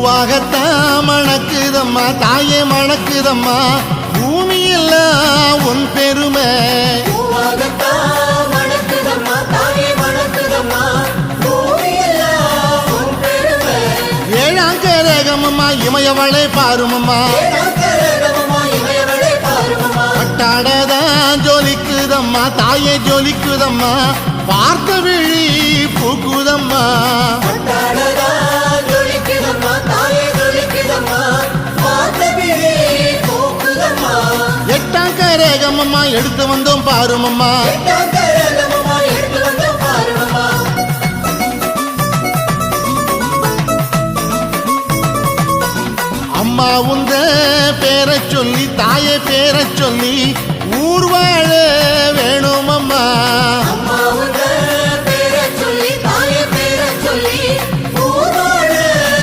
பூவாகத்தான் மணக்குதம்மா தாயே மணக்குதம்மா பூமியெல்லாம் உன் பெருமை ஏழாம் கரகமம்மா இமயவளை பாருமம்மா பட்டாடதான் ஜொலிக்குதம்மா தாயே ஜொலிக்குதம்மா பார்த்த விழி பூக்குதம்மா எட்டாம் கரகமம்மா எடுத்து வந்தோம் பாருமம்மா அம்மா உந்த பேரை சொல்லி தாயே பேரை சொல்லி ஊர் வாழ வேணும் அம்மா